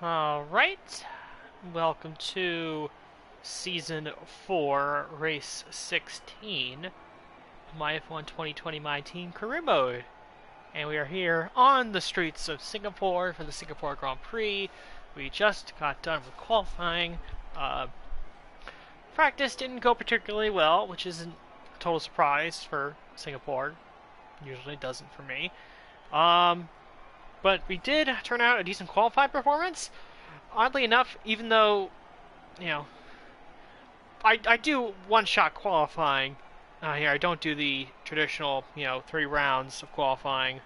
Alright, welcome to Season 4, Race 16, my F1 2020 My Team Career Mode. And we are here on the streets of Singapore for the Singapore Grand Prix. We just got done with qualifying. Practice didn't go particularly well, which isn't a total surprise for Singapore. Usually doesn't for me. But we did turn out a decent qualifying performance. Oddly enough, even though, I do one-shot qualifying here. I don't do the traditional, 3 rounds of qualifying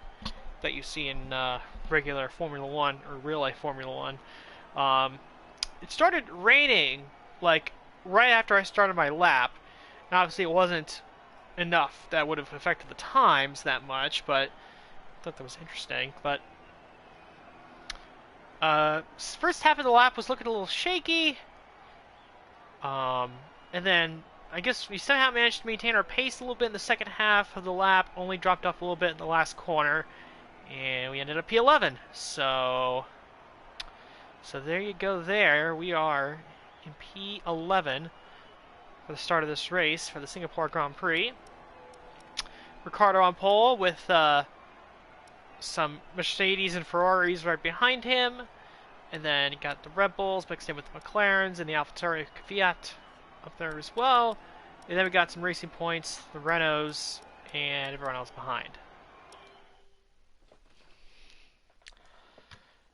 that you see in regular Formula 1 or real-life Formula 1. It started raining, like, right after I started my lap. And obviously it wasn't enough that would have affected the times that much, but I thought that was interesting. But first half of the lap was looking a little shaky, and then I guess we somehow managed to maintain our pace a little bit in the second half of the lap, only dropped off a little bit in the last corner, and we ended up P11. So there you go there. We are in P11 for the start of this race for the Singapore Grand Prix. Ricciardo on pole with some Mercedes and Ferraris right behind him, and then you got the Red Bulls mixed in with the McLarens and the AlphaTauri Fiat up there as well, and then we got some racing points, the Renaults, and everyone else behind.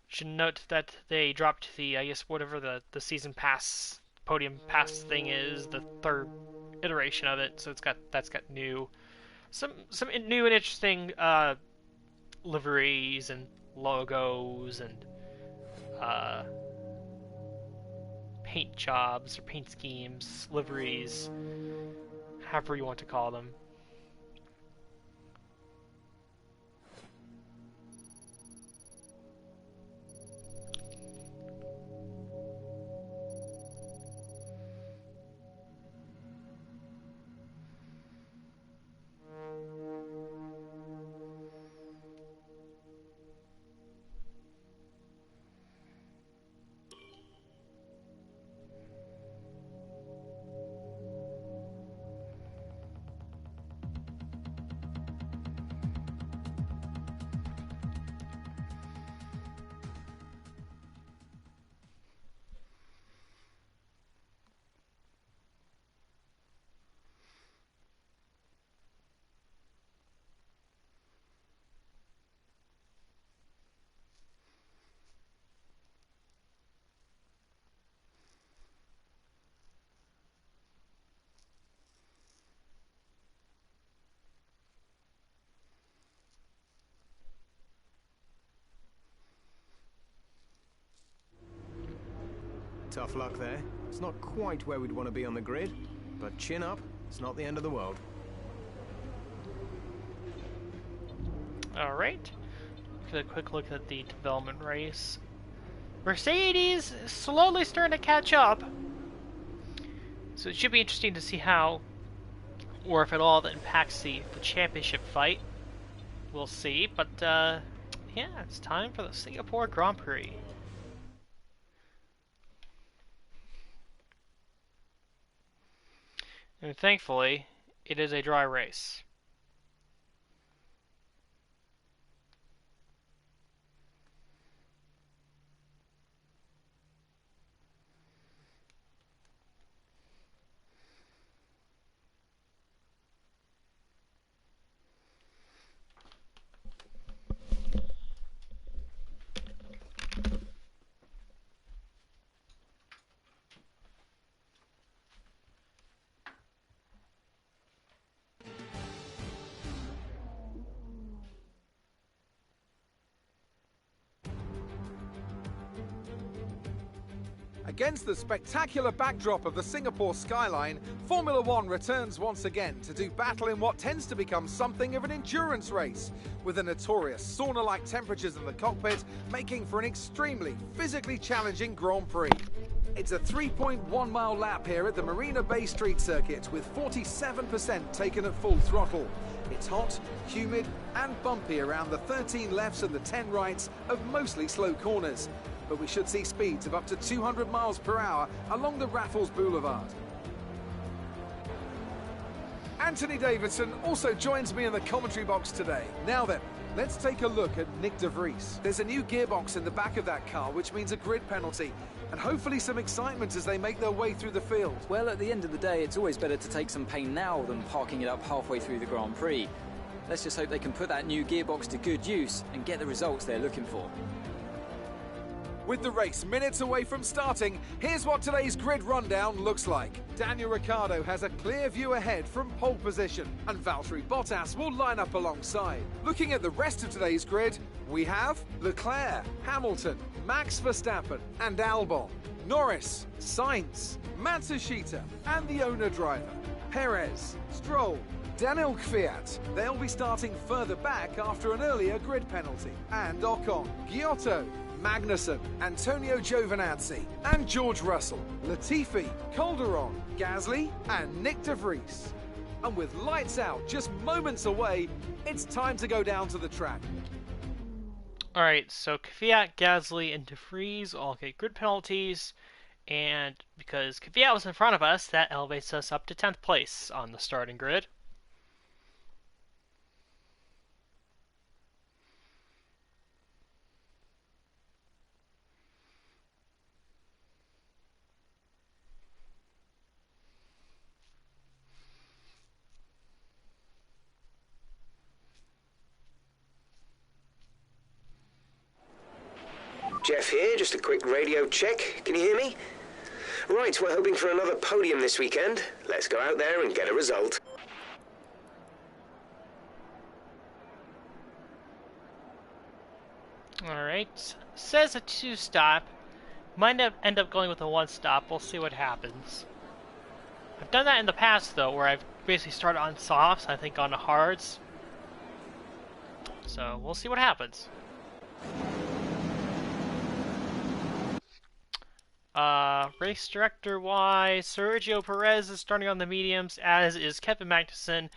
Should note that they dropped the, I guess, whatever the season pass, podium pass thing is, the third iteration of it, so that's got new, some new and interesting liveries and logos and paint jobs or paint schemes, liveries, however you want to call them. Tough luck there. It's not quite where we'd want to be on the grid, but chin up, it's not the end of the world. Alright, a quick look at the development race. Mercedes is slowly starting to catch up, so it should be interesting to see how, or if at all, that impacts the championship fight. We'll see, but yeah, it's time for the Singapore Grand Prix. And thankfully, it is a dry race. Against the spectacular backdrop of the Singapore skyline, Formula One returns once again to do battle in what tends to become something of an endurance race, with the notorious sauna-like temperatures in the cockpit making for an extremely physically challenging Grand Prix. It's a 3.1 mile lap here at the Marina Bay Street Circuit with 47% taken at full throttle. It's hot, humid and bumpy around the 13 lefts and the 10 rights of mostly slow corners. but we should see speeds of up to 200 miles per hour along the Raffles Boulevard. Anthony Davidson also joins me in the commentary box today. Now then, let's take a look at Nick de Vries. There's a new gearbox in the back of that car, which means a grid penalty, and hopefully some excitement as they make their way through the field. Well, at the end of the day, it's always better to take some pain now than parking it up halfway through the Grand Prix. Let's just hope they can put that new gearbox to good use and get the results they're looking for. With the race minutes away from starting, here's what today's grid rundown looks like. Daniel Ricciardo has a clear view ahead from pole position, and Valtteri Bottas will line up alongside. Looking at the rest of today's grid, we have Leclerc, Hamilton, Max Verstappen and Albon, Norris, Sainz, Matsushita and the owner driver, Perez, Stroll, Daniel Kvyat. They'll be starting further back after an earlier grid penalty. And Ocon, Giotto, Magnussen, Antonio Giovinazzi and George Russell, Latifi, Calderon, Gasly and Nick de Vries. And with lights out just moments away, it's time to go down to the track. Alright, so Kvyat, Gasly, and de Vries all get grid penalties, and because Kvyat was in front of us, that elevates us up to 10th place on the starting grid. Jeff here, just a quick radio check. Can you hear me? Right, we're hoping for another podium this weekend. Let's go out there and get a result. Alright, says a 2-stop. Might end up going with a 1-stop. We'll see what happens. I've done that in the past, though, where I've basically started on softs, I think on the hards. So, we'll see what happens. Race director-wise, Sergio Perez is starting on the mediums, as is Kevin Magnussen,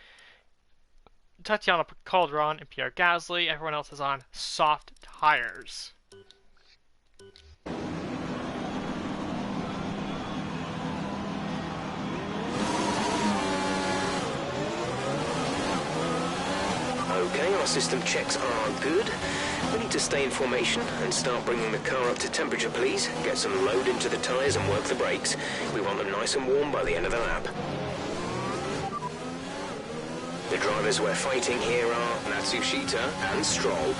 Tatiana Calderon, and Pierre Gasly. Everyone else is on soft tires. Okay, our system checks are good. We need to stay in formation and start bringing the car up to temperature, please. Get some load into the tyres and work the brakes. We want them nice and warm by the end of the lap. The drivers we're fighting here are Matsushita and Stroll.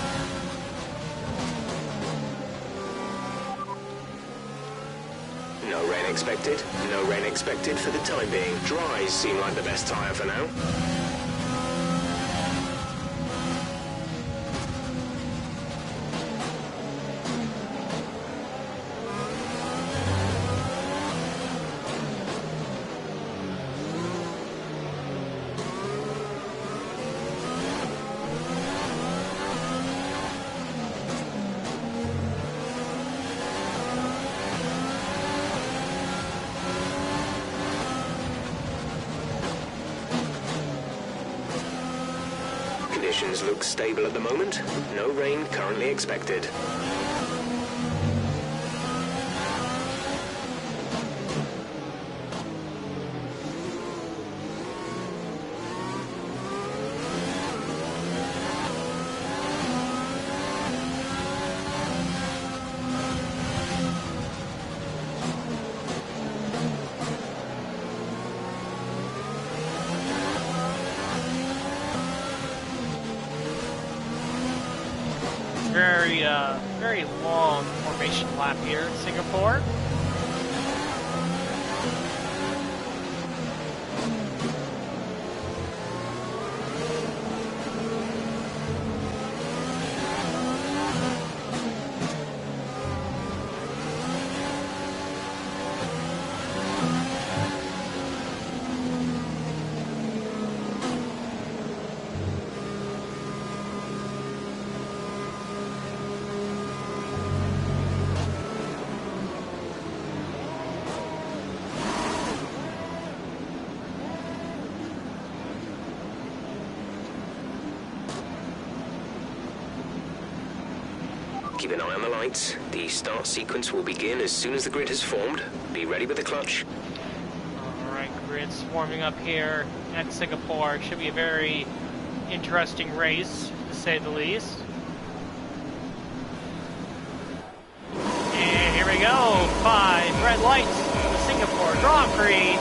No rain expected. No rain expected for the time being. Dries seem like the best tyre for now. Conditions look stable at the moment. No rain currently expected. Very long formation lap here in Singapore. keep an eye on the lights. The start sequence will begin as soon as the grid has formed. Be ready with the clutch. Alright, grid's forming up here at Singapore. Should be a very interesting race, to say the least. And here we go. 5 red lights for the Singapore Grand Prix.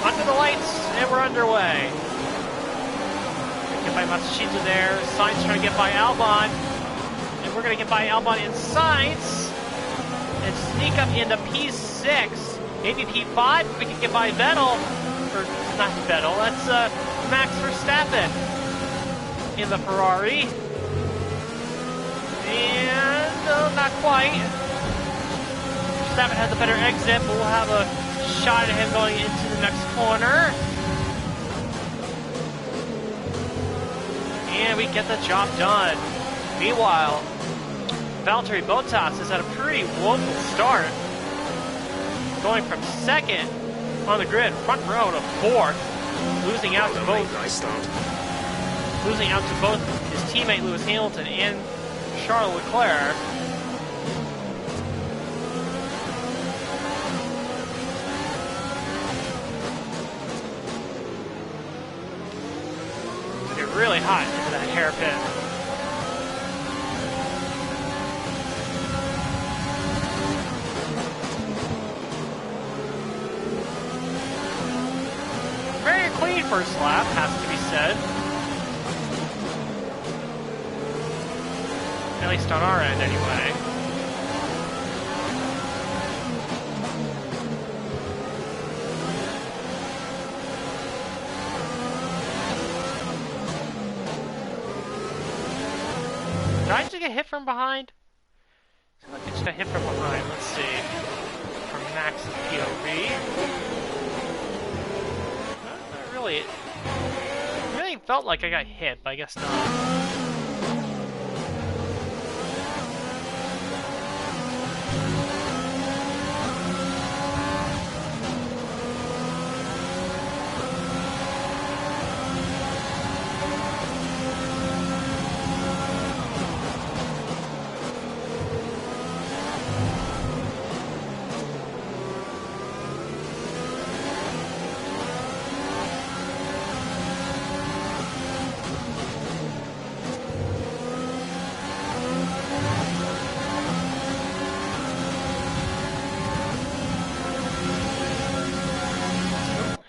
Under the lights, and we're underway. Get by Matsushita there. Sainz trying to get by Albon. And we're going to get by Albon in Sainz. And sneak up into P6. Maybe P5. We can get by Vettel. Or, not Vettel. That's Max Verstappen in the Ferrari. And not quite. Verstappen has a better exit, but we'll have a shot at him going into the next corner. And we get the job done. Meanwhile, Valtteri Bottas has had a pretty woeful start. Going from second on the grid, front row, to fourth. Losing out to both. Nice start. Losing out to both his teammate Lewis Hamilton and Charles Leclerc. Really hot into that hairpin. Very clean first lap, has to be said. At least on our end, anyway. Did I just get hit from behind? I feel like I just got hit from behind. Let's see. From Max's POV. Not really. It really felt like I got hit, but I guess not.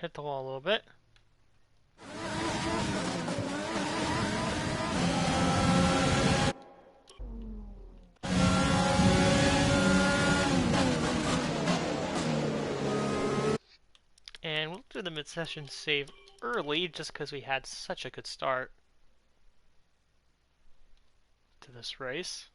Hit the wall a little bit. And we'll do the mid-session save early just because we had such a good start to this race.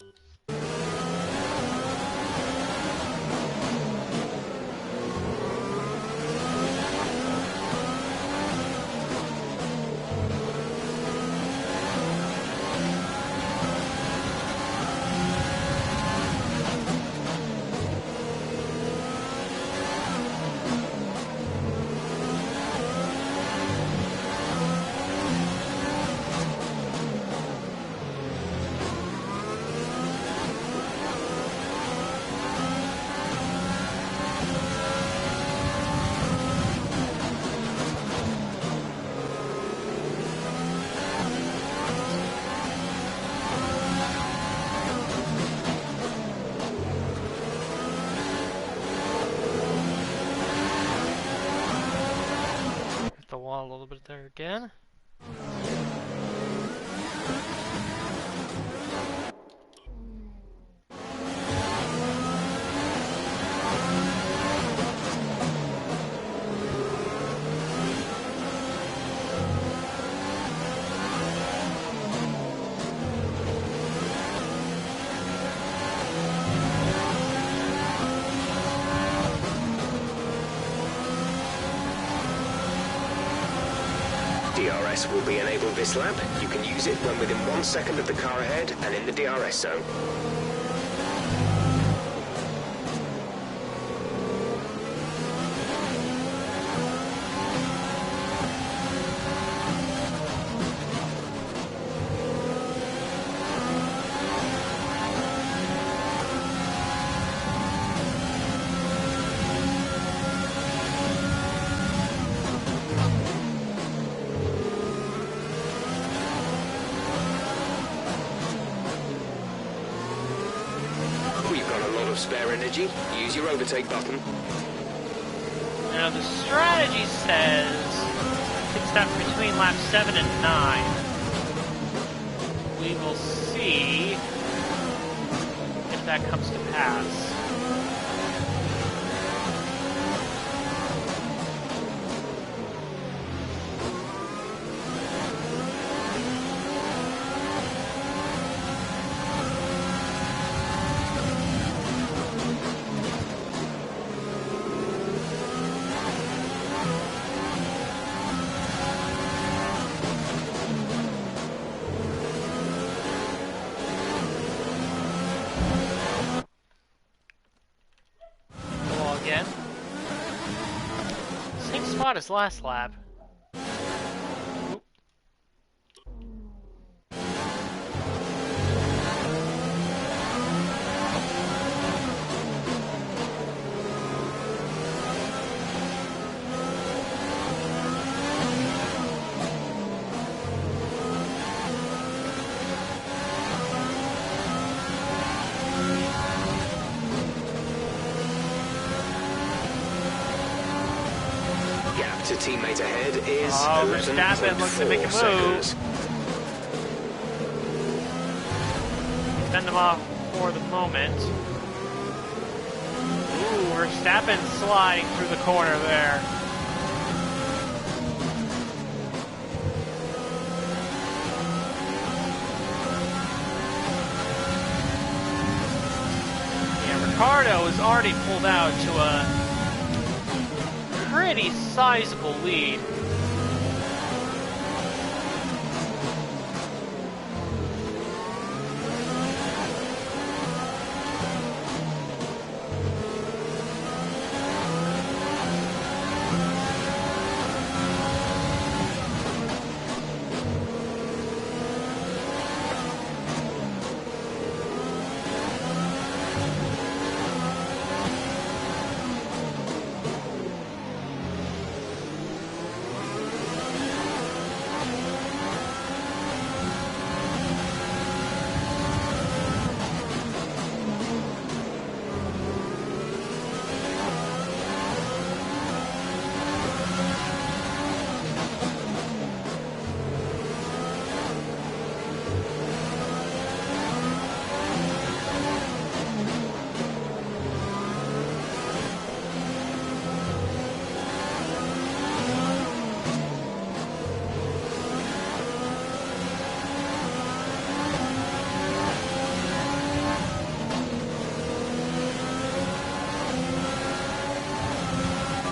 The wall a little bit there again. DRS will be enabled this lap. You can use it when within 1 second of the car ahead and in the DRS zone. spare energy, use your overtake button. Now the strategy says pit stop between laps 7 and 9. We will see if that comes to pass. Again. Same spot as last lap. Oop. To teammate ahead is Verstappen looks to make a move. seconds. Send them off for the moment. Ooh, Verstappen sliding through the corner there. Yeah, Ricardo is already pulled out to a pretty sizable lead.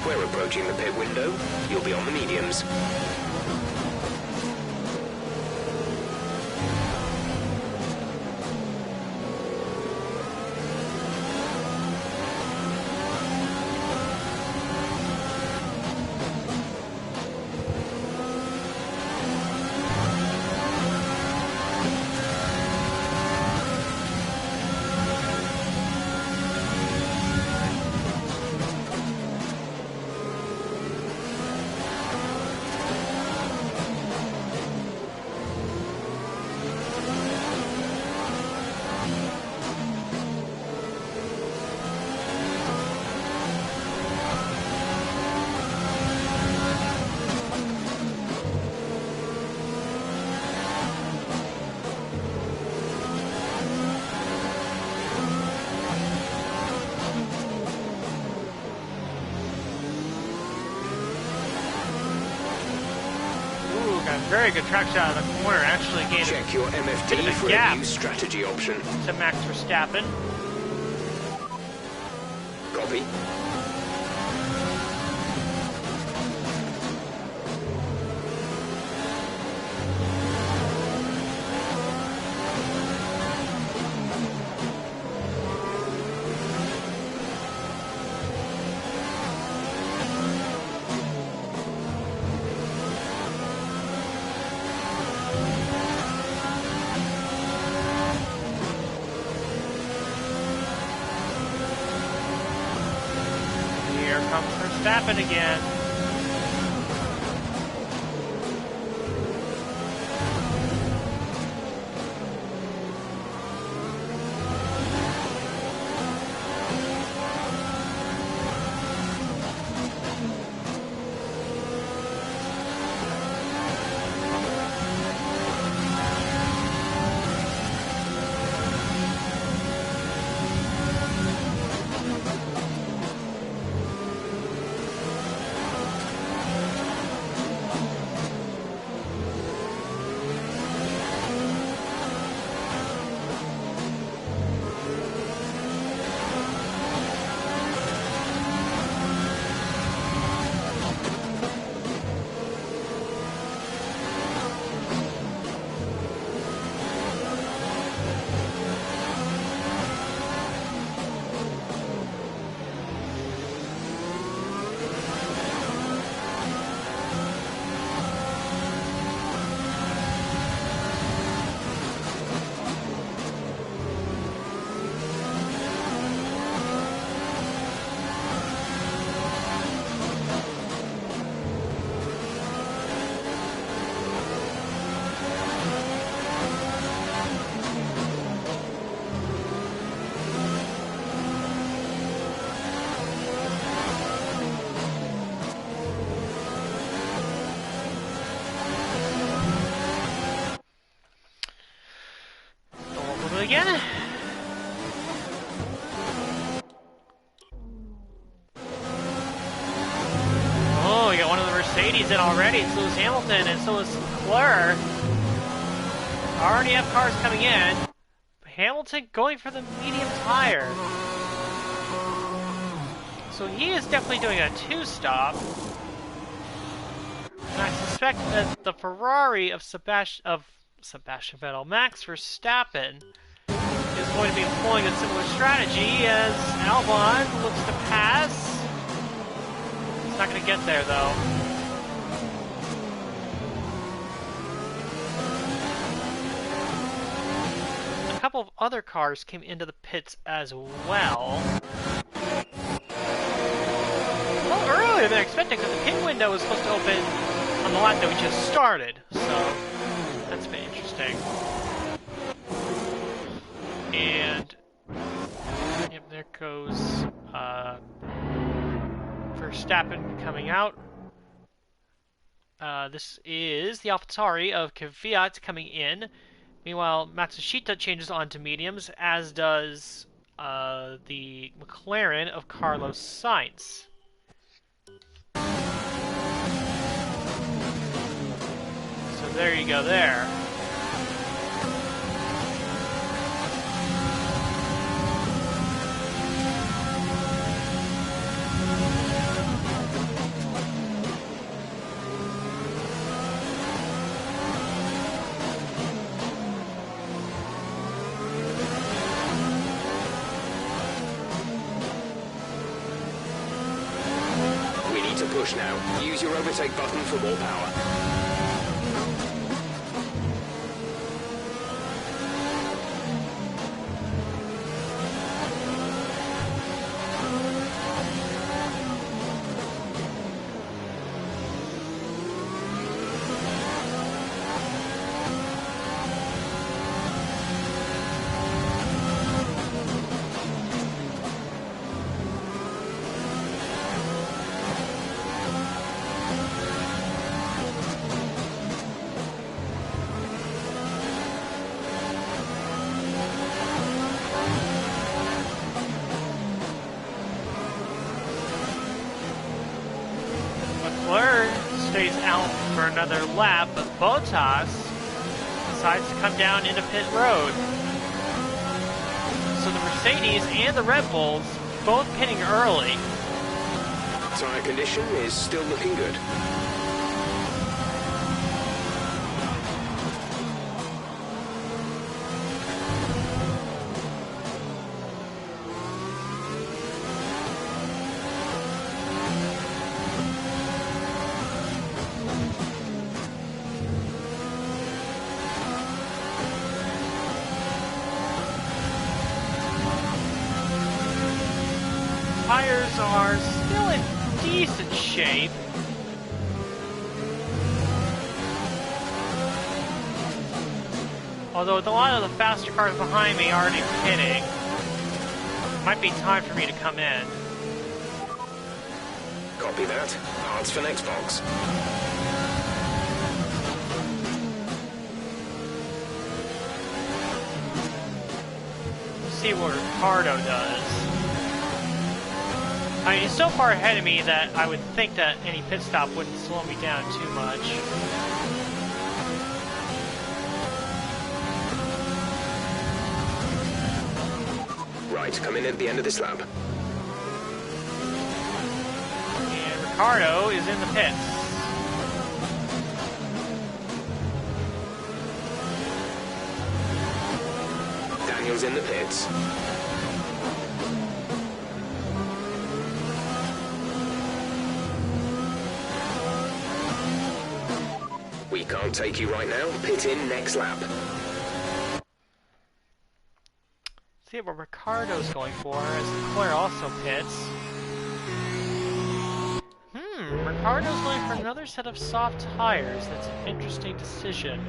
We're approaching the pit window. You'll be on the mediums. Got a very good track shot of the corner. Actually gained Check your bit of MFD a for gap a new strategy option. to Max Verstappen. Copy. Here comes Verstappen again. Mercedes in already, and so is Hamilton, and so is Leclerc. Already have cars coming in. Hamilton going for the medium tire. So he is definitely doing a two-stop. And I suspect that the Ferrari of Sebastian Vettel, Max Verstappen, is going to be employing a similar strategy as Albon looks to pass. He's not going to get there, though. A couple of other cars came into the pits as well. Well, earlier than expected, because the pit window was supposed to open on the lap that we just started. So, that's been interesting. And yep, there goes Verstappen coming out. This is the AlphaTauri of Kvyat coming in. Meanwhile, Matsushita changes onto mediums, as does the McLaren of Carlos Sainz. So there you go there. Push now. Use your overtake button for more power. Stays out for another lap, but Bottas decides to come down into pit road. So the Mercedes and the Red Bulls both pitting early. Tire condition is still looking good. Tires are still in decent shape. Although with a lot of the faster cars behind me already pitting, might be time for me to come in. Copy that. Parts for next box. See what Ricardo does. I mean, he's so far ahead of me that I would think that any pit stop wouldn't slow me down too much. Right, come in at the end of this lap. And Ricardo is in the pits. Daniel's in the pits. We can't take you right now. Pit in next lap. See what Ricardo's going for as Leclerc also pits. Ricardo's going for another set of soft tires. That's an interesting decision.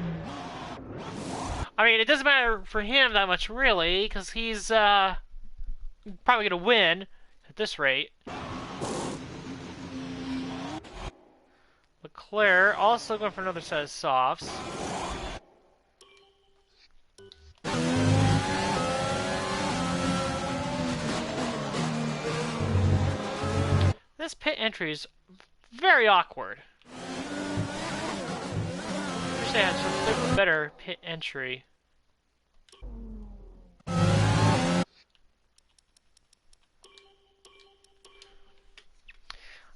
I mean, it doesn't matter for him that much, really, because he's probably going to win at this rate. Leclerc also going for another set of softs. This pit entry is very awkward. say I had some bit of a better pit entry.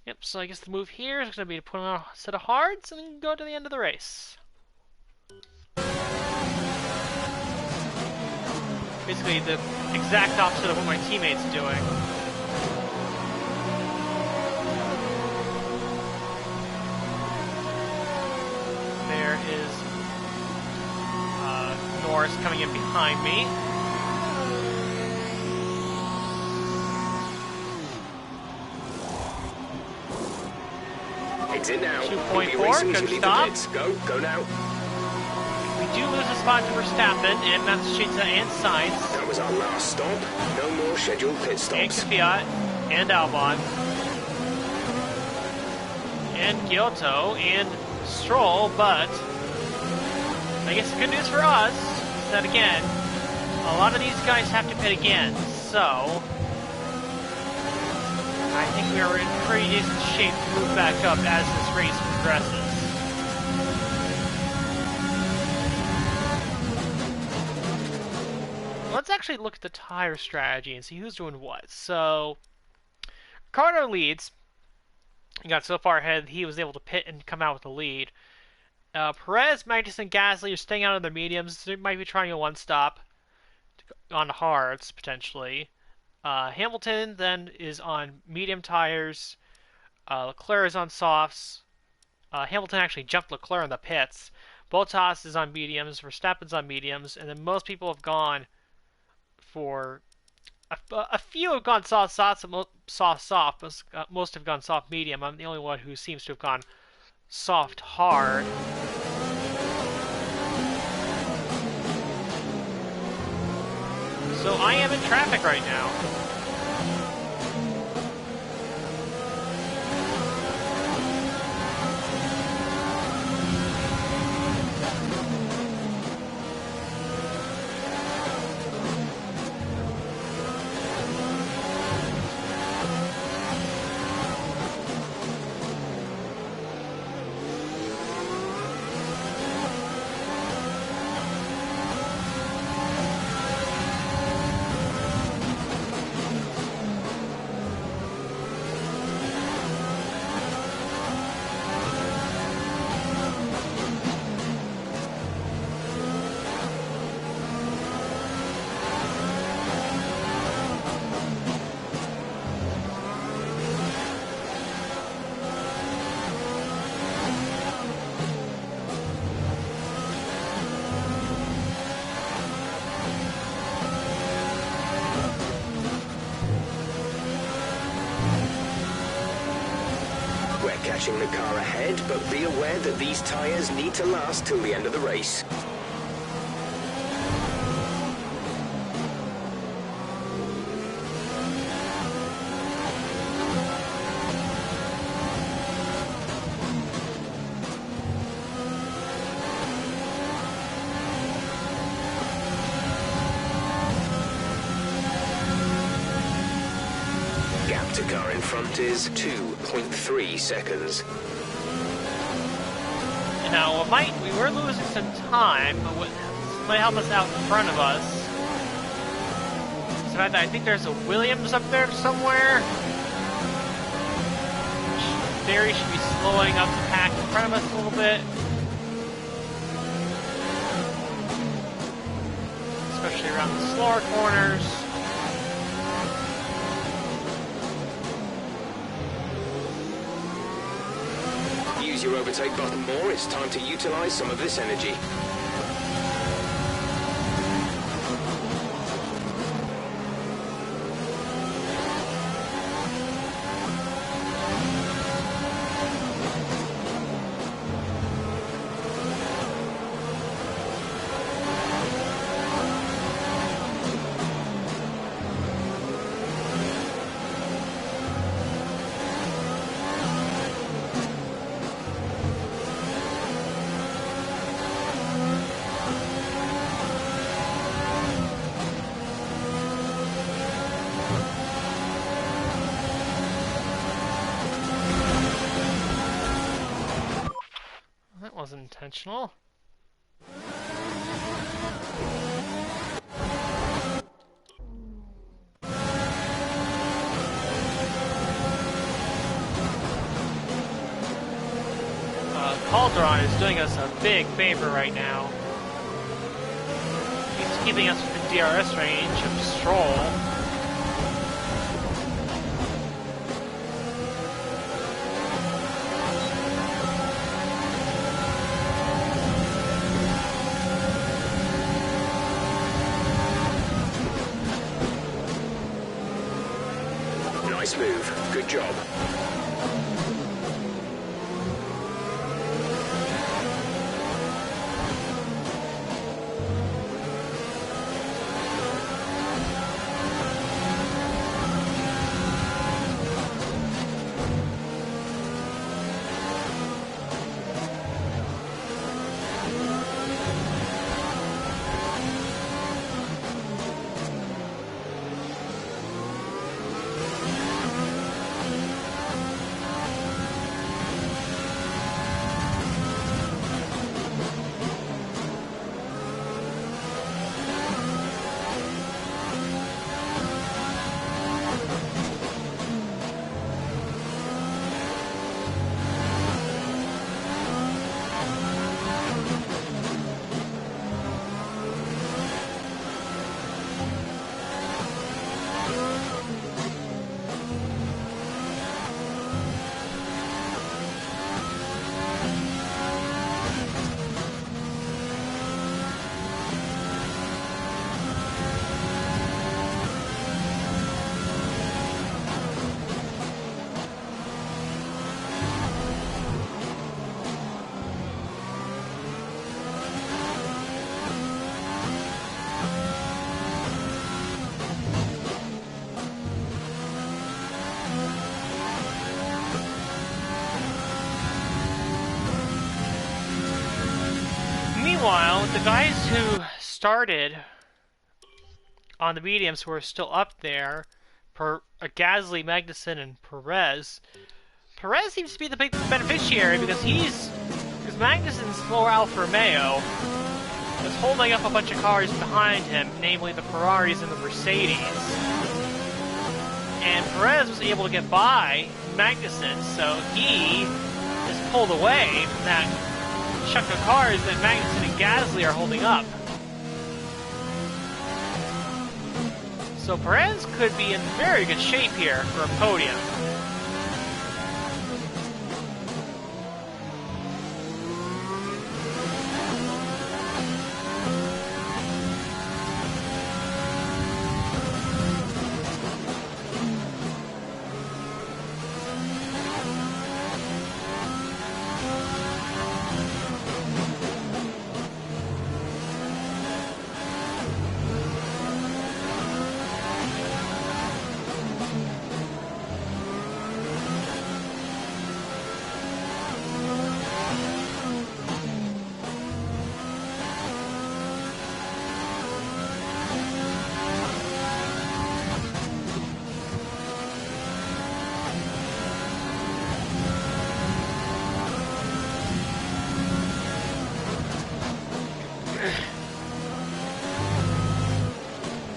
Yep, so I guess the move here is going to be to put on a set of hards and then go to the end of the race. Basically the exact opposite of what my teammate's doing. There is Norris coming in behind me. Exit now. 2.4, good stop. Go now. We do lose a spot to Verstappen and Matsushita and Sainz. That was our last stop. No more scheduled pit And stops. Kvyat and Albon. And Kyoto and Stroll, but I guess the good news for us is that again, a lot of these guys have to pit again, so I think we are in pretty decent shape to move back up as this race progresses. Let's actually look at the tire strategy and see who's doing what. So, Ricardo leads. He got so far ahead he was able to pit and come out with the lead. Perez, Magnus, and Gasly are staying out of their mediums. They might be trying a one-stop on hards, potentially. Hamilton then is on medium tires. Leclerc is on softs. Hamilton actually jumped Leclerc in the pits. Bottas is on mediums. Verstappen's on mediums. And then most people have gone for... A few have gone soft, soft. Most have gone soft, medium. I'm the only one who seems to have gone soft, hard. So I am in traffic right now. Catching the car ahead, but be aware that these tyres need to last till the end of the race. Gap to car in front is 2.3 seconds. Now, we were losing some time, but what might help us out in front of us is the fact that I think there's a Williams up there somewhere. Which in theory should be slowing up the pack in front of us a little bit. Especially around the slower corners. Use your overtake button more, it's time to utilize some of this energy. That wasn't intentional. Calderon is doing us a big favor right now. He's keeping us within DRS range of Stroll. Nice move. Good job. Meanwhile, the guys who started on the mediums who are still up there, Gasly, Magnussen, and Perez. Perez seems to be the big beneficiary because Magnussen's lower Alfa Romeo is holding up a bunch of cars behind him, namely the Ferraris and the Mercedes. And Perez was able to get by Magnussen, so he is pulled away from that chunk of cars that Magnussen and Gasly are holding up. So Perez could be in very good shape here for a podium.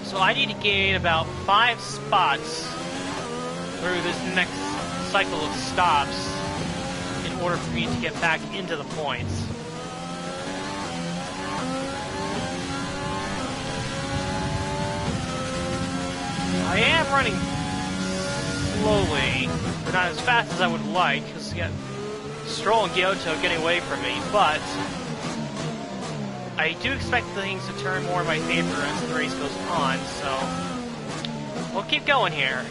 So I need to gain about 5 spots through this next cycle of stops in order for me to get back into the points. I am running slowly, but not as fast as I would like, because you got Stroll and Giotto getting away from me, but I do expect things to turn more in my favor as the race goes on, so we'll keep going here.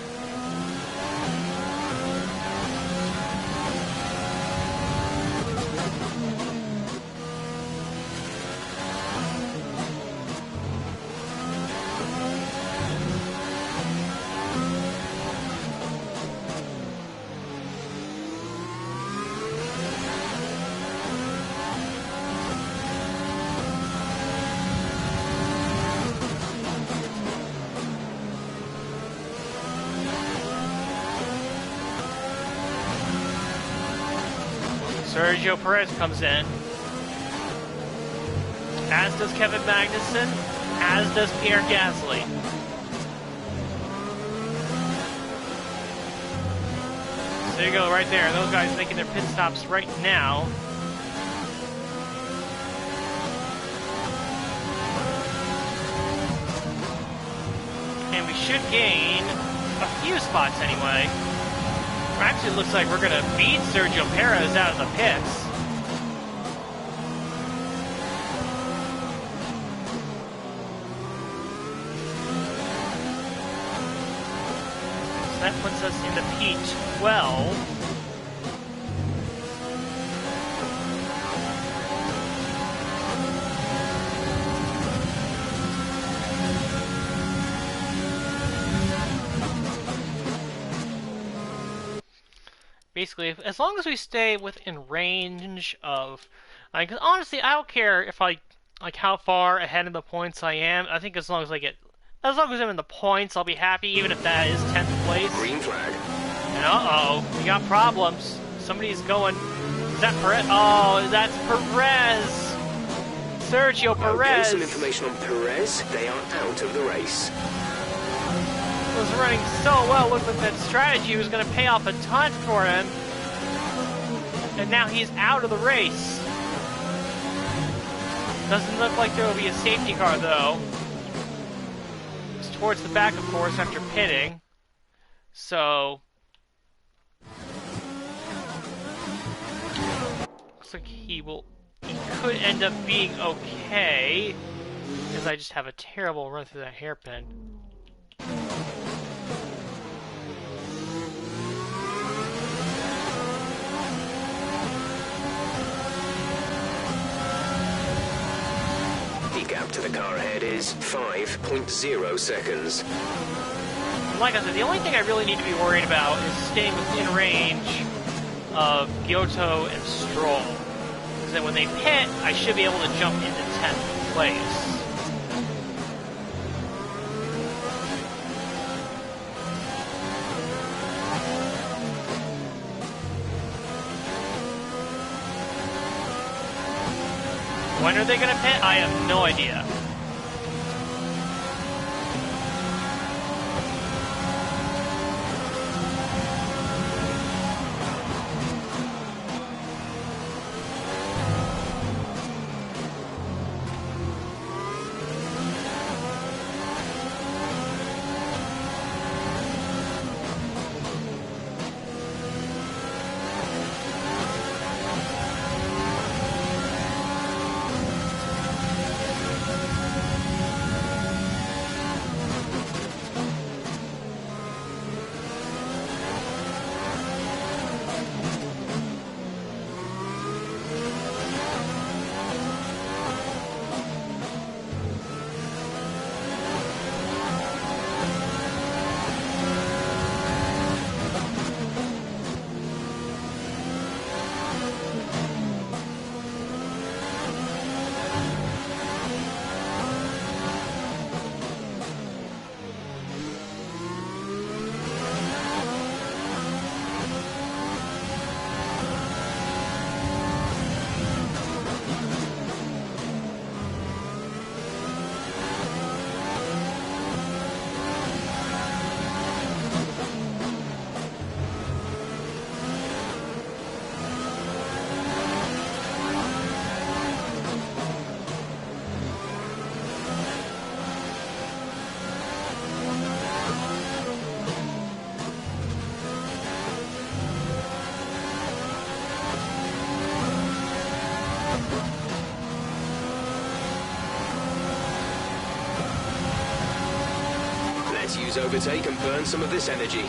Sergio Perez comes in, as does Kevin Magnussen, as does Pierre Gasly. So there you go, right there. Those guys making their pit stops right now. should gain a few spots anyway. Actually, looks like we're going to beat Sergio Perez out of the pits. So that puts us into P12. Basically, as long as we stay within range of, like, honestly, I don't care if like how far ahead of the points I am. I think as long as I'm in the points, I'll be happy, even if that is 10th place. Green flag. And we got problems. Somebody's going. Is that Perez? Oh, that's Perez. Sergio Perez. Okay, some information on Perez. They are out of the race. Was running so well. Looked like that strategy was going to pay off a ton for him. And now he's out of the race. Doesn't look like there will be a safety car, though. It's towards the back, of course, after pitting. So... looks like he could end up being okay. Because I just have a terrible run through that hairpin. The gap to the car ahead is 5.0 seconds. Like I said, the only thing I really need to be worried about is staying within range of Giotto and Stroll. Because then when they pit, I should be able to jump into 10th place. When are they going to pit? I have no idea. Let's use overtake and burn some of this energy.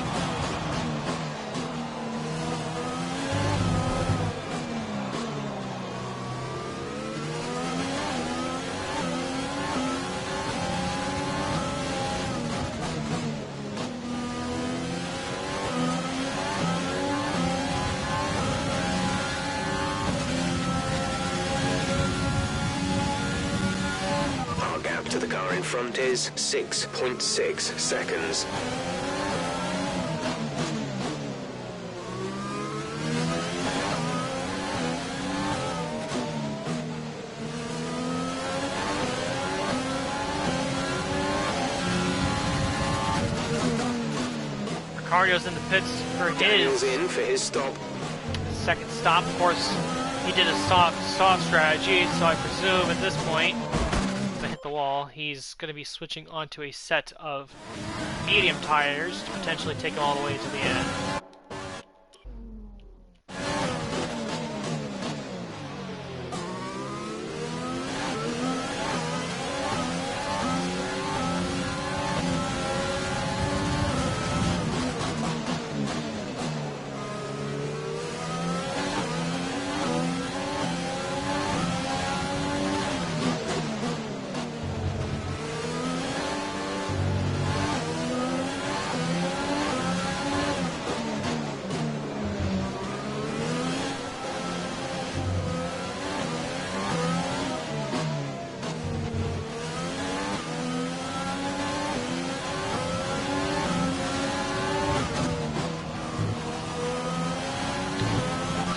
Our gap to the car in front is 6.6 seconds. Ricciardo's in the pits for Daniel's his in for his stop. second stop. Of course, he did a soft strategy, so I presume at this point, if I hit the wall, he's going to be switching onto a set of medium tires to potentially take them all the way to the end.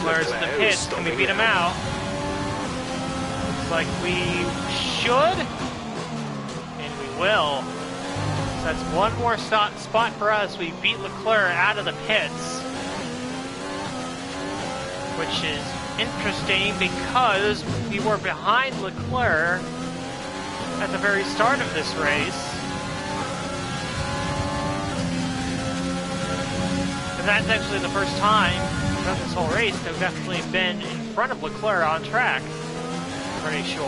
Leclerc's in the pits. Can we beat him out? Looks like we should, and we will. So that's one more spot for us. We beat Leclerc out of the pits, which is interesting because we were behind Leclerc at the very start of this race. And that's actually the first time throughout this whole race that we've actually been in front of Leclerc on track. Pretty sure.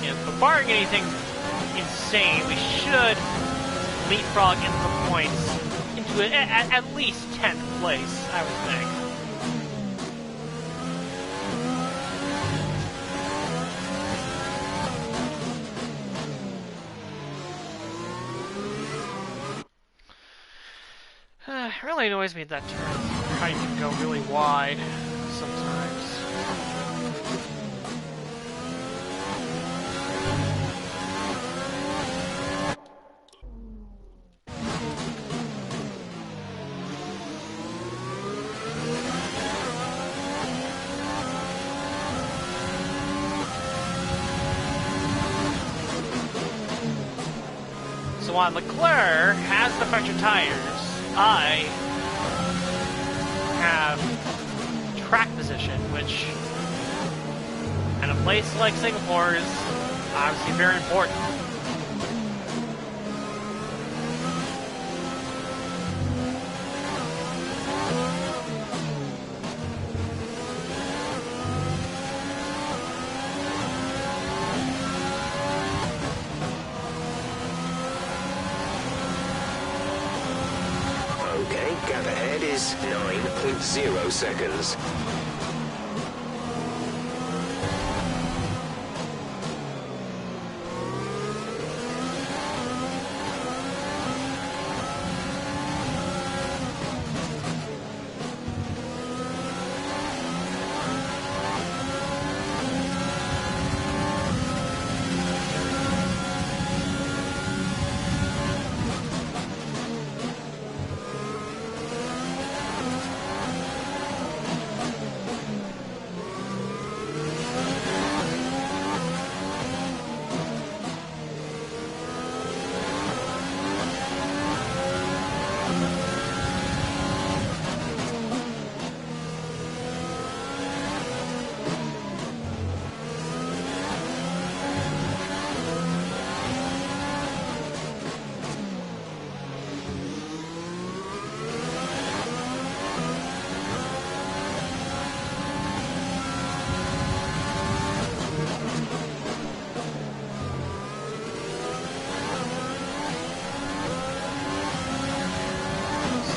Yeah, but barring anything insane, we should leapfrog into the points into at least 10th place, I would think. It really annoys me that turn. How you can go really wide sometimes. So while Leclerc has the fresher tires, I have track position, which in a place like Singapore is obviously very important. Okay, gap ahead is 9.0 seconds.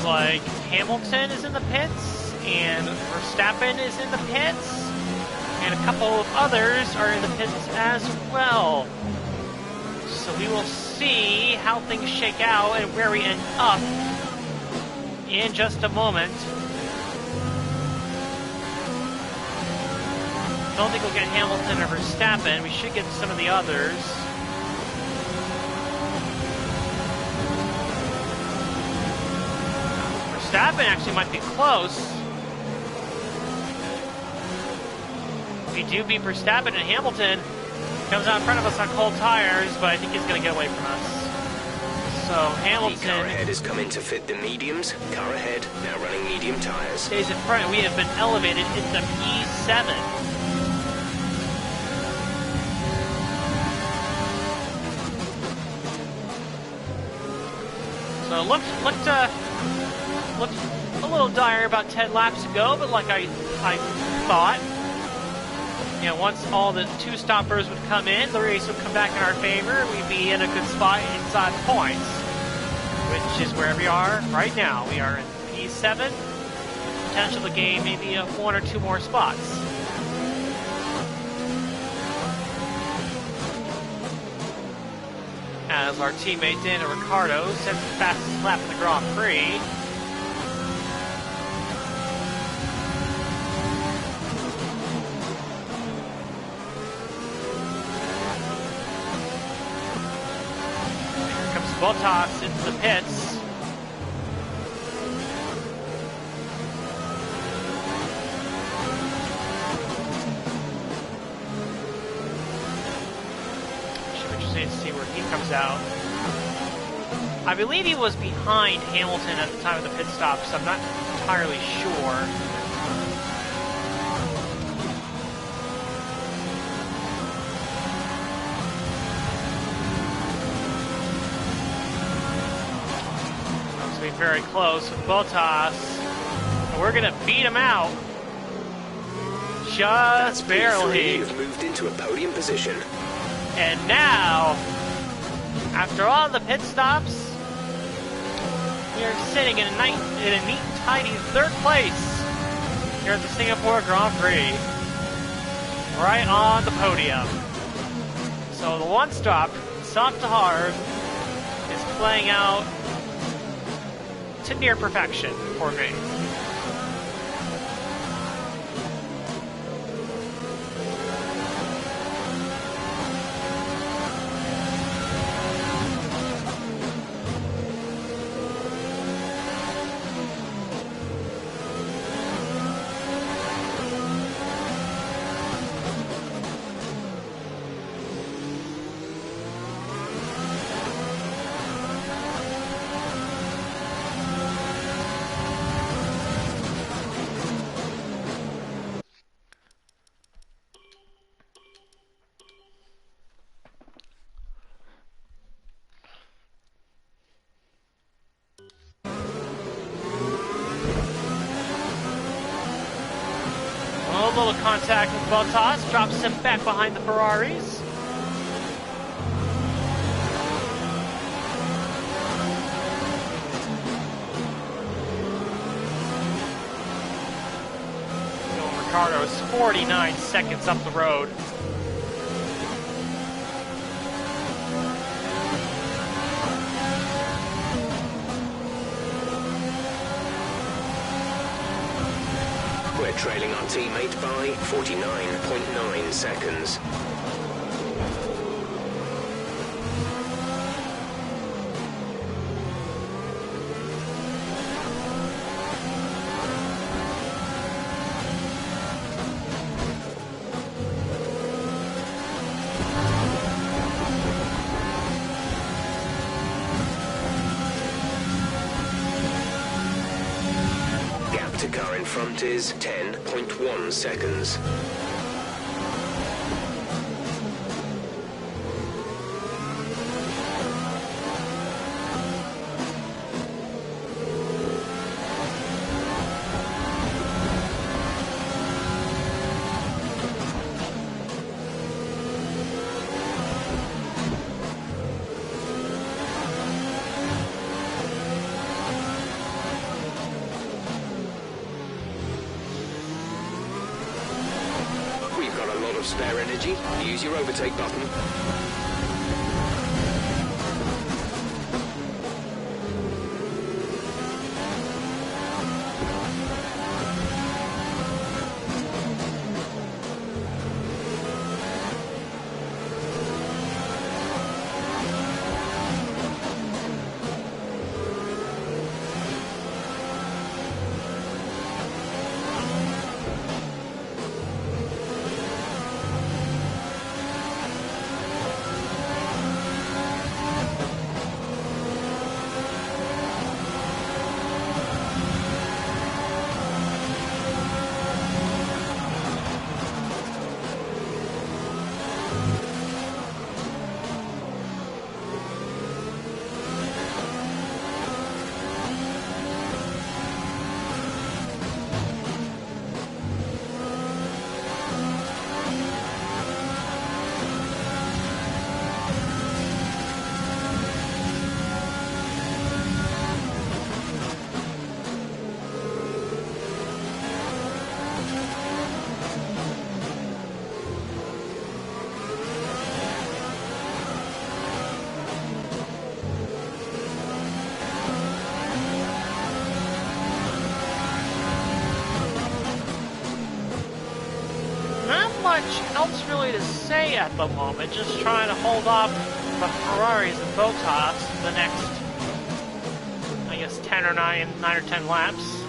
Like Hamilton is in the pits, and Verstappen is in the pits, and a couple of others are in the pits as well. So we will see how things shake out and where we end up in just a moment. Don't think we'll get Hamilton or Verstappen. We should get some of the others. Verstappen actually might be close. If we do beat Verstappen and Hamilton comes out in front of us on cold tires, but I think he's going to get away from us. So So The car Hamilton ahead has come in to fit the mediums. Car ahead, now running medium tyres. stays in front. We have been elevated into P7. So it looked a little dire about 10 laps ago, but like I thought, you know, once all the two stoppers would come in, the race would come back in our favor. We'd be in a good spot inside the points, which is where we are right now. We are in P7. Potential to gain maybe one or two more spots. As our teammate Daniel Ricciardo sets the fastest lap in the Grand Prix. Here comes Bottas into the pits. To see where he comes out. I believe he was behind Hamilton at the time of the pit stop, so I'm not entirely sure. It's going to be very close with Bottas. And we're going to beat him out. Just barely. You've moved into a podium position. And now, after all the pit stops, we are sitting in a neat, tidy third place here at the Singapore Grand Prix, right on the podium. So the one stop, soft to hard, is playing out to near perfection for me. A little contact with Bottas, drops him back behind the Ferraris. Ricciardo is 49 seconds up the road. We're trailing our teammate by 49.9 seconds. The car in front is 10.1 seconds. Spare energy, use your overtake button. really to say at the moment. Just trying to hold off the Ferraris and Bottas the next, I guess, 9 or 10 laps.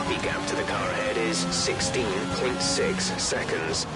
The gap to the car ahead is 16.6 seconds.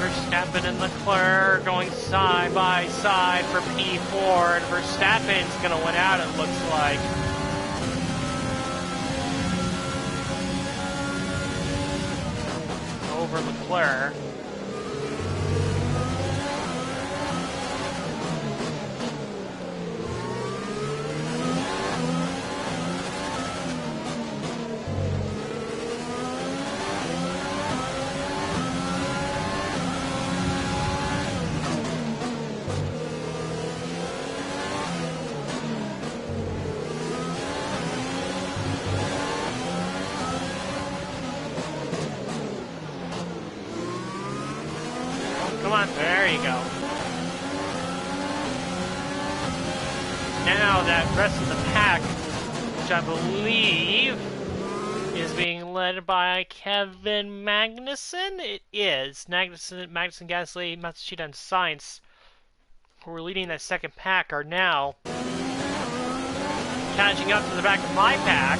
Verstappen and Leclerc going side by side for P4, and Verstappen's gonna win out, it looks like. Over Leclerc. Come on, there you go. Now that rest of the pack, which I believe is being led by Kevin Magnussen. It is. Magnussen, Gasly, Matsushita, and Sainz, who are leading that second pack, are now catching up to the back of my pack.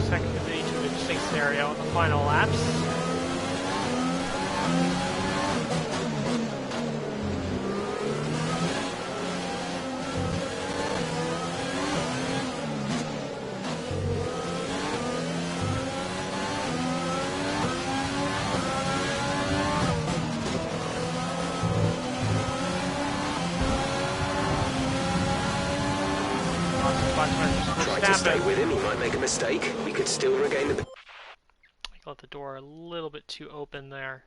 Second to each of the distinct scenario in the final laps. Try to stay with him, he might make a mistake. We could still regain the... I got the door a little bit too open there.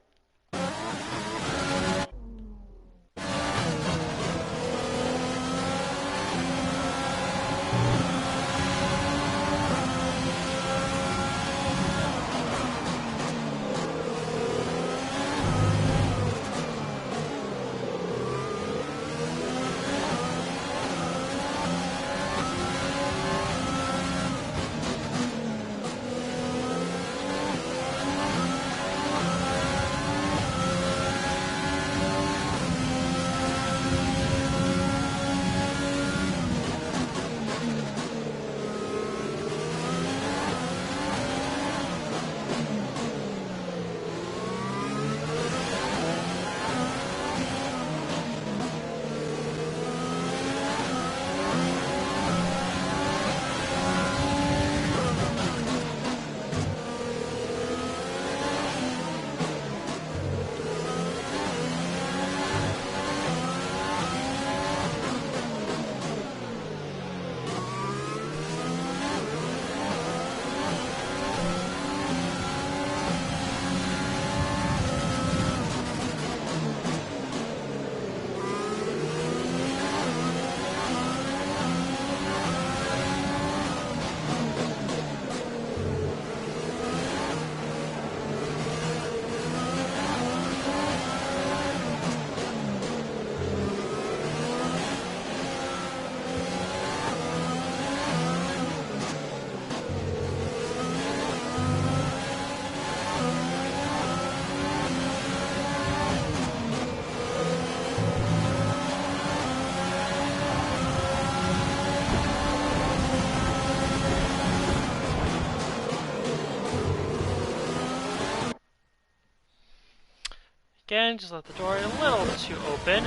Again, just let the door a little too open.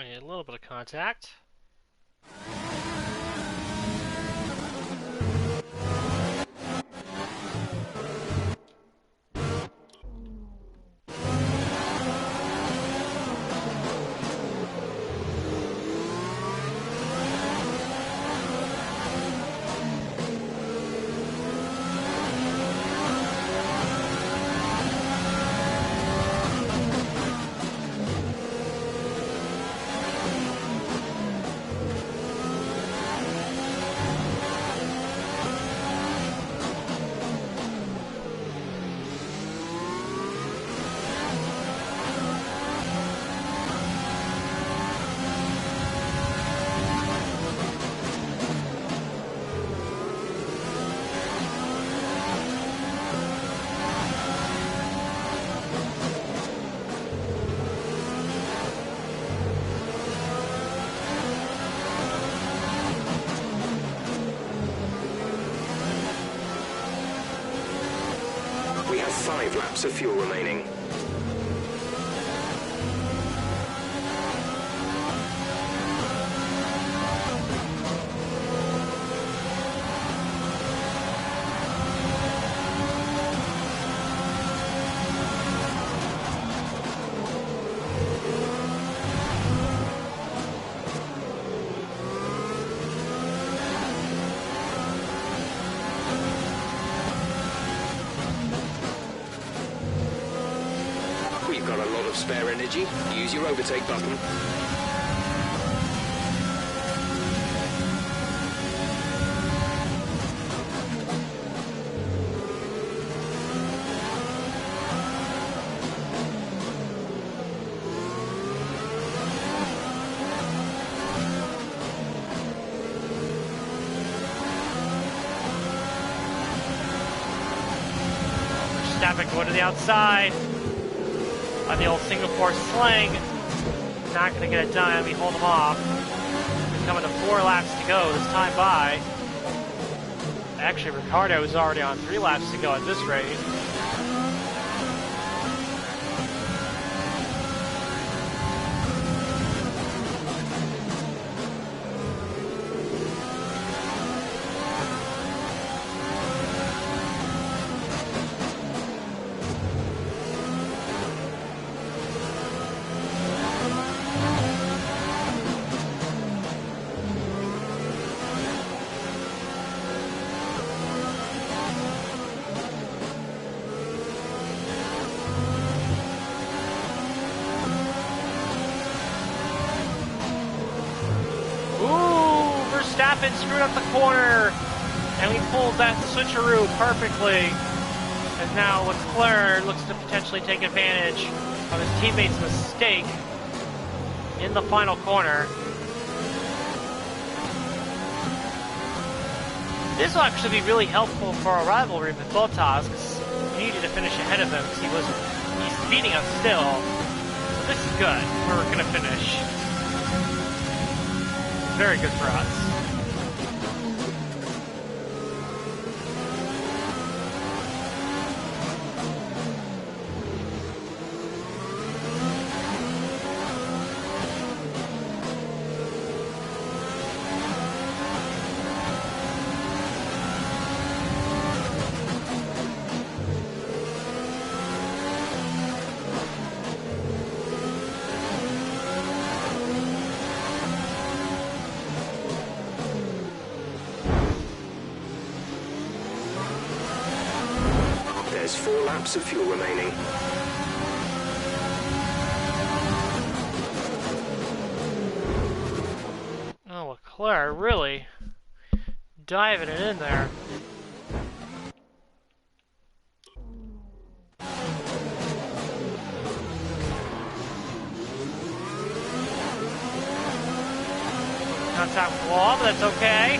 A little bit of contact. We have 5 laps of fuel remaining. We've got a lot of spare energy. Use your overtake button. Verstappen going to the outside. On the old Singapore slang, not going to get it done. We hold them off. We're coming to 4 laps to go this time by. Actually, Ricciardo is already on 3 laps to go at this rate. Verstappen screwed up the corner, and we pulled that switcheroo perfectly. And now Leclerc looks to potentially take advantage of his teammate's mistake in the final corner. This will actually be really helpful for our rivalry with Bottas, because we needed to finish ahead of him, because he's beating us still. So this is good. We're going to finish. Very good for us. There's 4 laps of fuel remaining. Leclerc really diving it in there. Contact wall, but that's okay.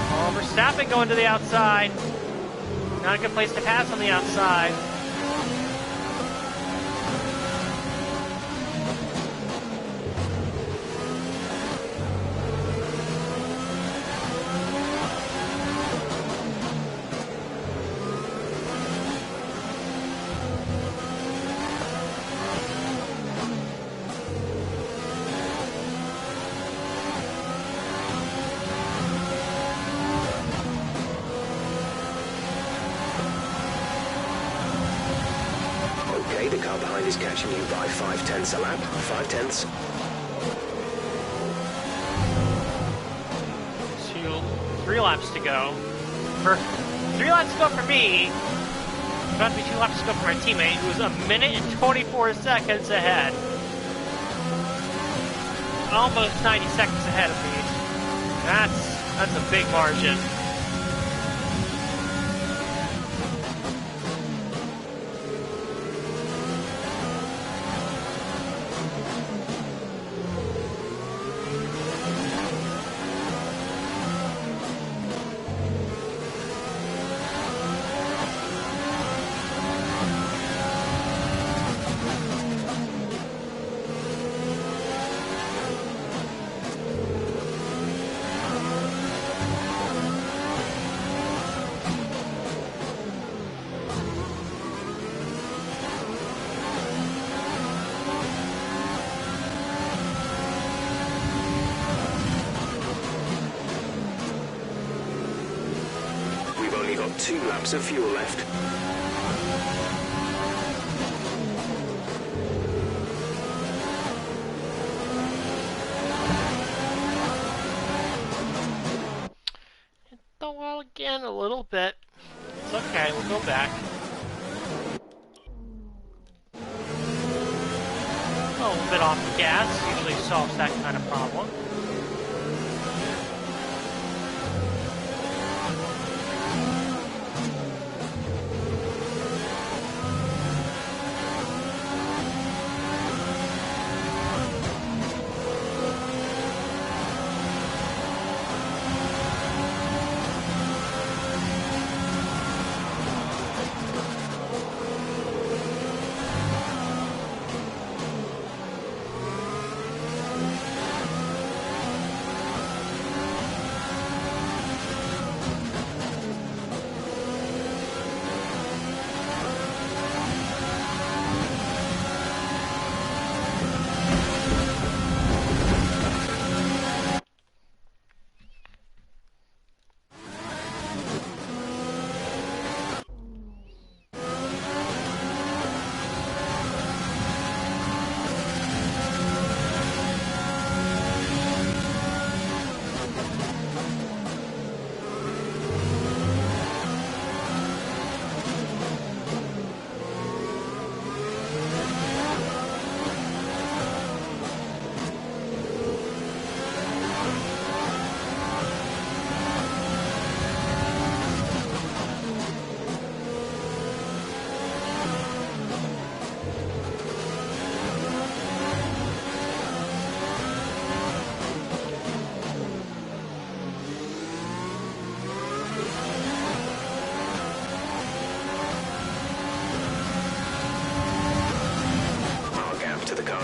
Oh, Verstappen going to the outside. Not a good place to pass on the outside. The car behind is catching you by 5/10 a lap. 5/10. 3 laps to go. 3 laps to go for me. It's about to be 2 laps to go for my teammate, who is a minute and 24 seconds ahead. Almost 90 seconds ahead of me. That's a big margin. We've got 2 laps of fuel left. Hit the wall again a little bit. It's okay, we'll go back. A little bit off the gas usually solves that kind of problem.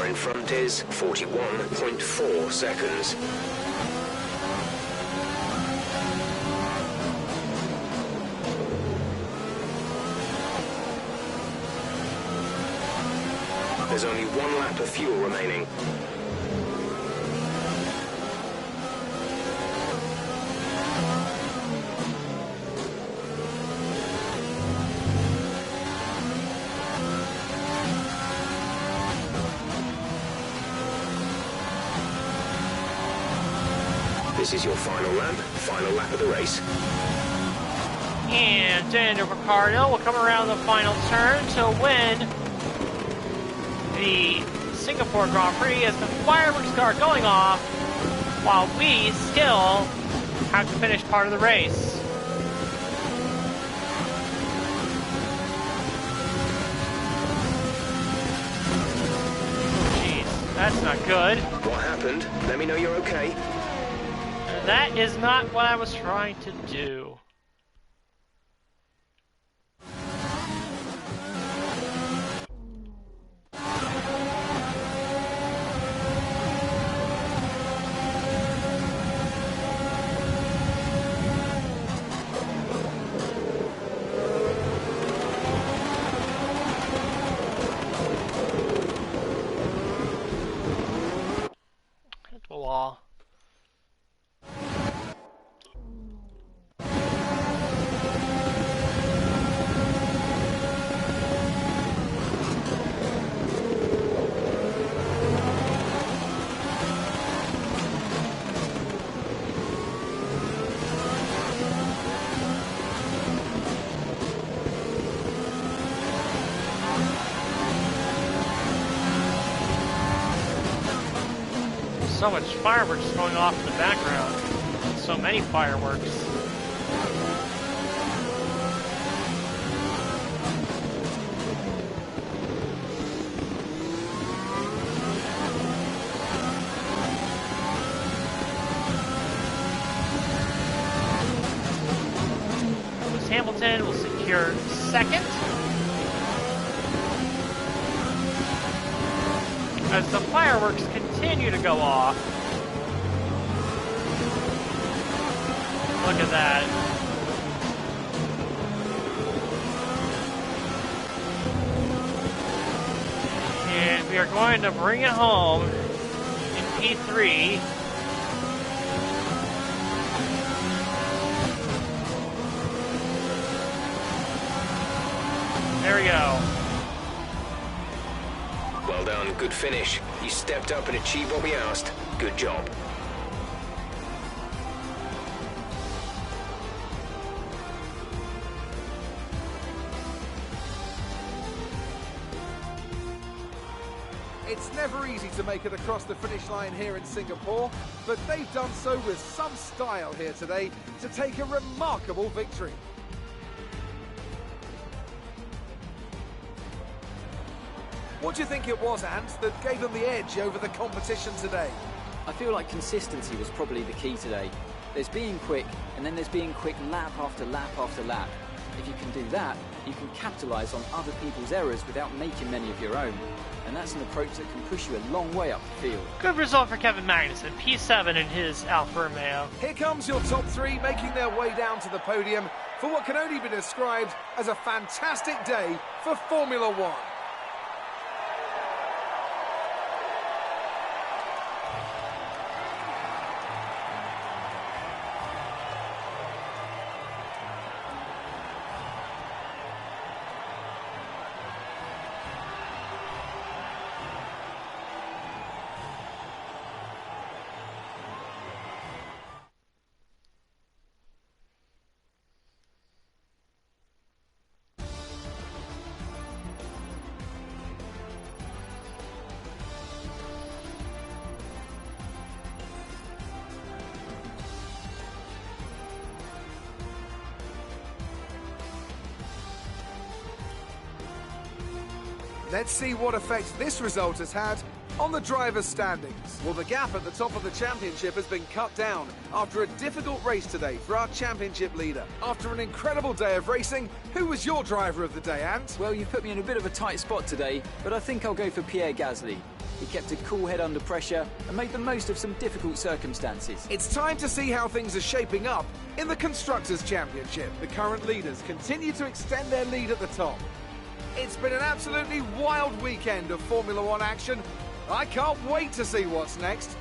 In front is 41.4 seconds. There's only 1 lap of fuel remaining. This is your final lap of the race. And Daniel Ricciardo will come around the final turn to win the Singapore Grand Prix as the fireworks are going off while we still have to finish part of the race. Jeez, that's not good. What happened? Let me know you're okay. That is not what I was trying to do. Hit the wall. So much fireworks going off in the background. So many fireworks. Lewis Hamilton will secure second. As the fireworks continue to go off. Look at that. And we are going to bring it home in P3. There we go. Well done, good finish. You stepped up and achieved what we asked. Good job. It's never easy to make it across the finish line here in Singapore, but they've done so with some style here today to take a remarkable victory. What do you think it was, Ant, that gave them the edge over the competition today? I feel like consistency was probably the key today. There's being quick, and then there's being quick lap after lap after lap. If you can do that, you can capitalise on other people's errors without making many of your own. And that's an approach that can push you a long way up the field. Good result for Kevin Magnussen, P7 in his Alfa Romeo. Here comes your top three making their way down to the podium for what can only be described as a fantastic day for Formula One. Let's see what effect this result has had on the drivers' standings. Well, the gap at the top of the championship has been cut down after a difficult race today for our championship leader. After an incredible day of racing, who was your driver of the day, Ant? Well, you've put me in a bit of a tight spot today, but I think I'll go for Pierre Gasly. He kept a cool head under pressure and made the most of some difficult circumstances. It's time to see how things are shaping up in the Constructors' Championship. The current leaders continue to extend their lead at the top. It's been an absolutely wild weekend of Formula One action. I can't wait to see what's next.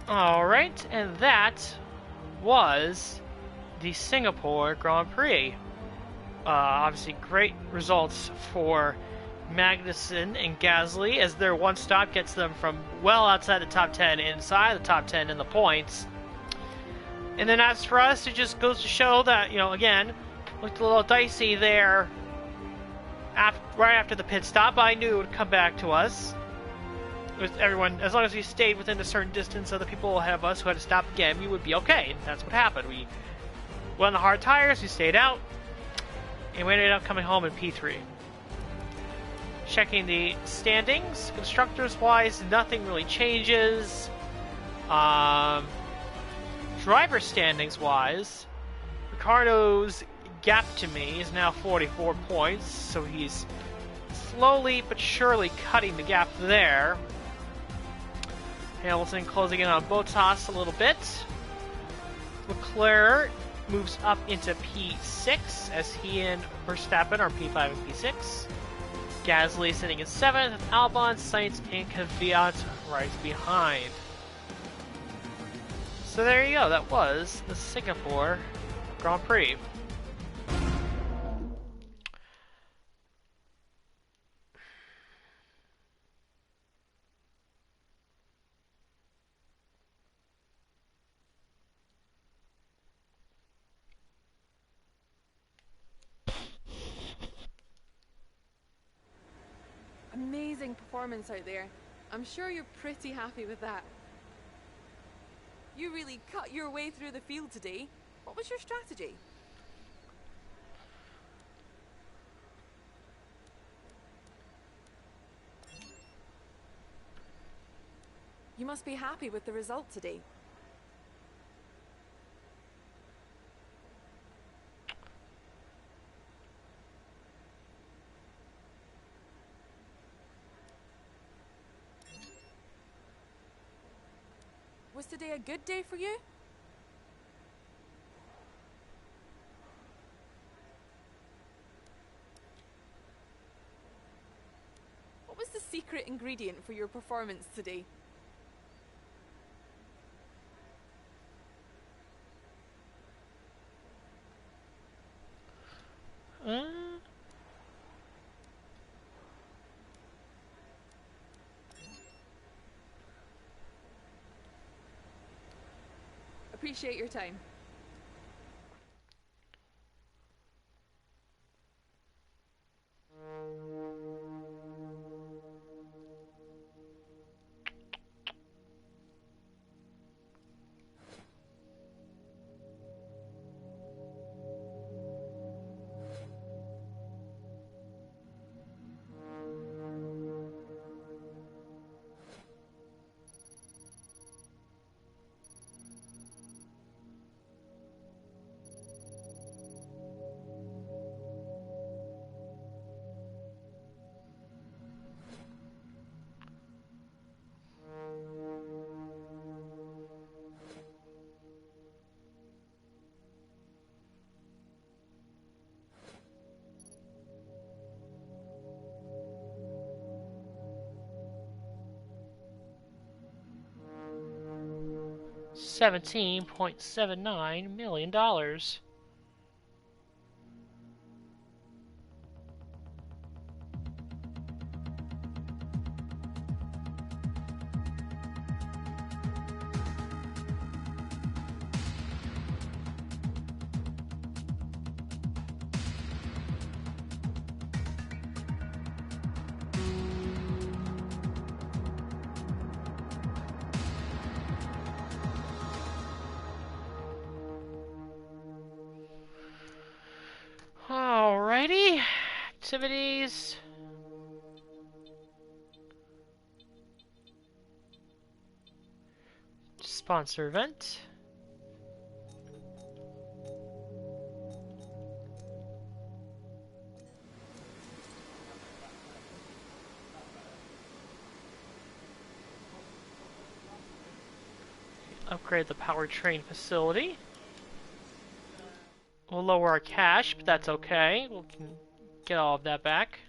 Alright, and that was the Singapore Grand Prix. Obviously, great results for Magnussen and Gasly, as their one stop gets them from well outside the top 10 inside the top 10 in the points. And then as for us, it just goes to show that, again, looked a little dicey there right after the pit stop. I knew it would come back to us. With everyone, as long as we stayed within a certain distance of the people ahead of us who had to stop again, we would be okay. And that's what happened. We went on the hard tires, we stayed out, and we ended up coming home in P3. Checking the standings, constructors-wise, nothing really changes. Driver standings-wise, Ricardo's gap to me is now 44 points, so he's slowly but surely cutting the gap there. Hamilton closing in on Bottas a little bit. Leclerc moves up into P6 as he and Verstappen are P5 and P6. Gasly sitting in 7th, with Albon, Sainz, and Kvyat right behind. So there you go, that was the Singapore Grand Prix. Amazing performance out there. I'm sure you're pretty happy with that. You really cut your way through the field today. What was your strategy? You must be happy with the result today. Was today a good day for you? What was the secret ingredient for your performance today? Appreciate your time. $17.79 million. Alrighty, activities. Sponsor event. Upgrade the powertrain facility. We'll lower our cash, but that's okay. We can get all of that back.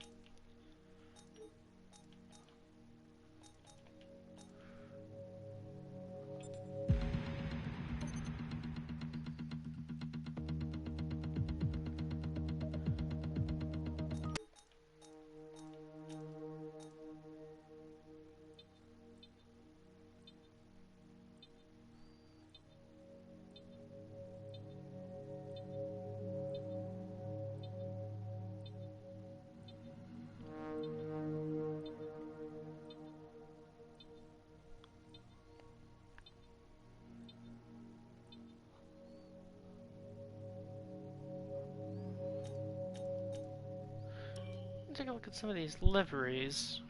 take a look at some of these liveries.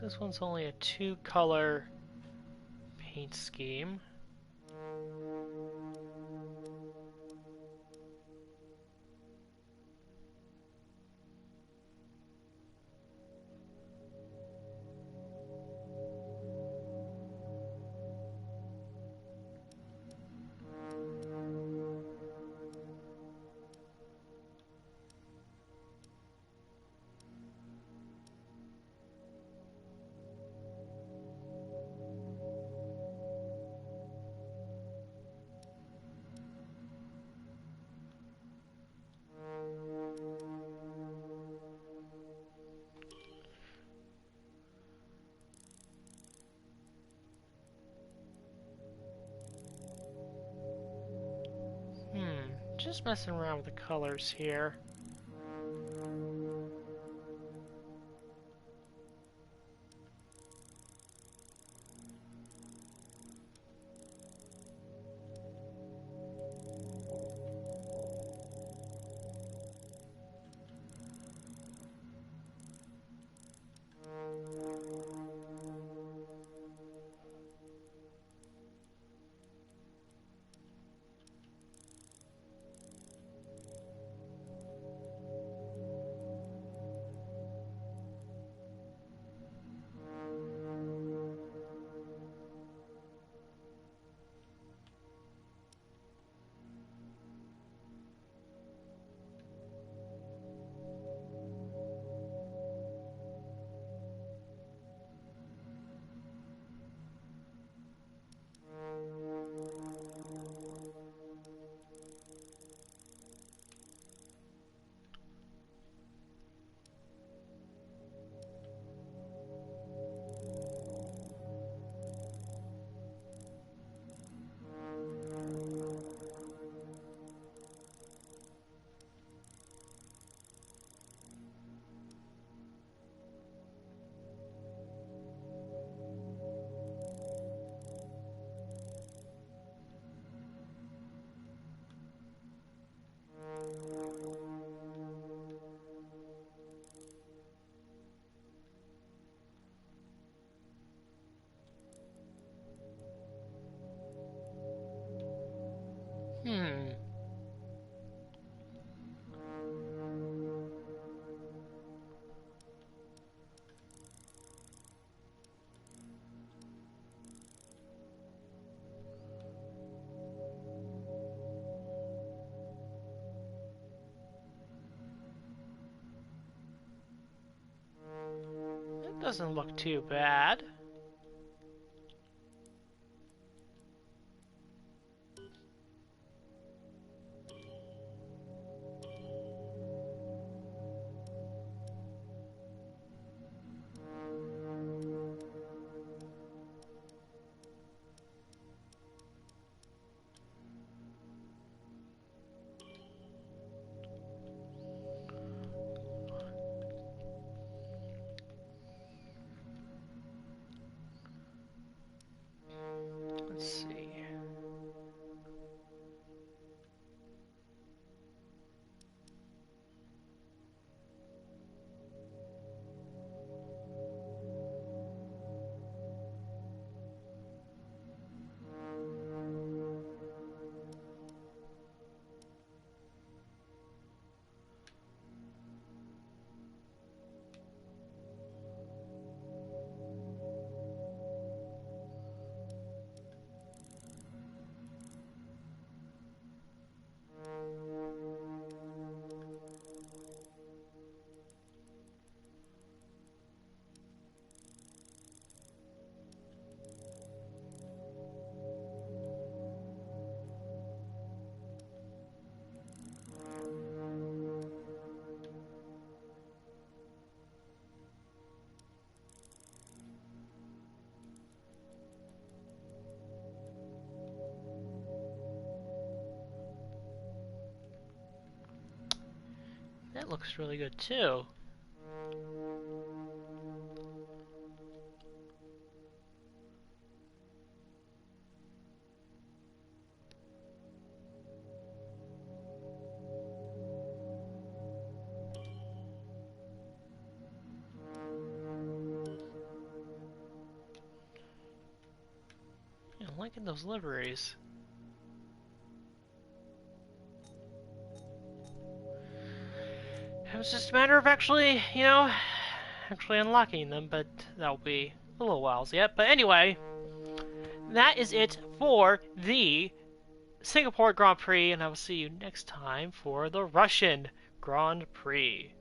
This one's only a 2-color paint scheme. Just messing around with the colors here. Hmm. That doesn't look too bad. that looks really good too. Yeah, I'm liking those liveries. It was just a matter of actually, actually unlocking them, but that'll be a little while yet. But anyway, that is it for the Singapore Grand Prix, and I will see you next time for the Russian Grand Prix.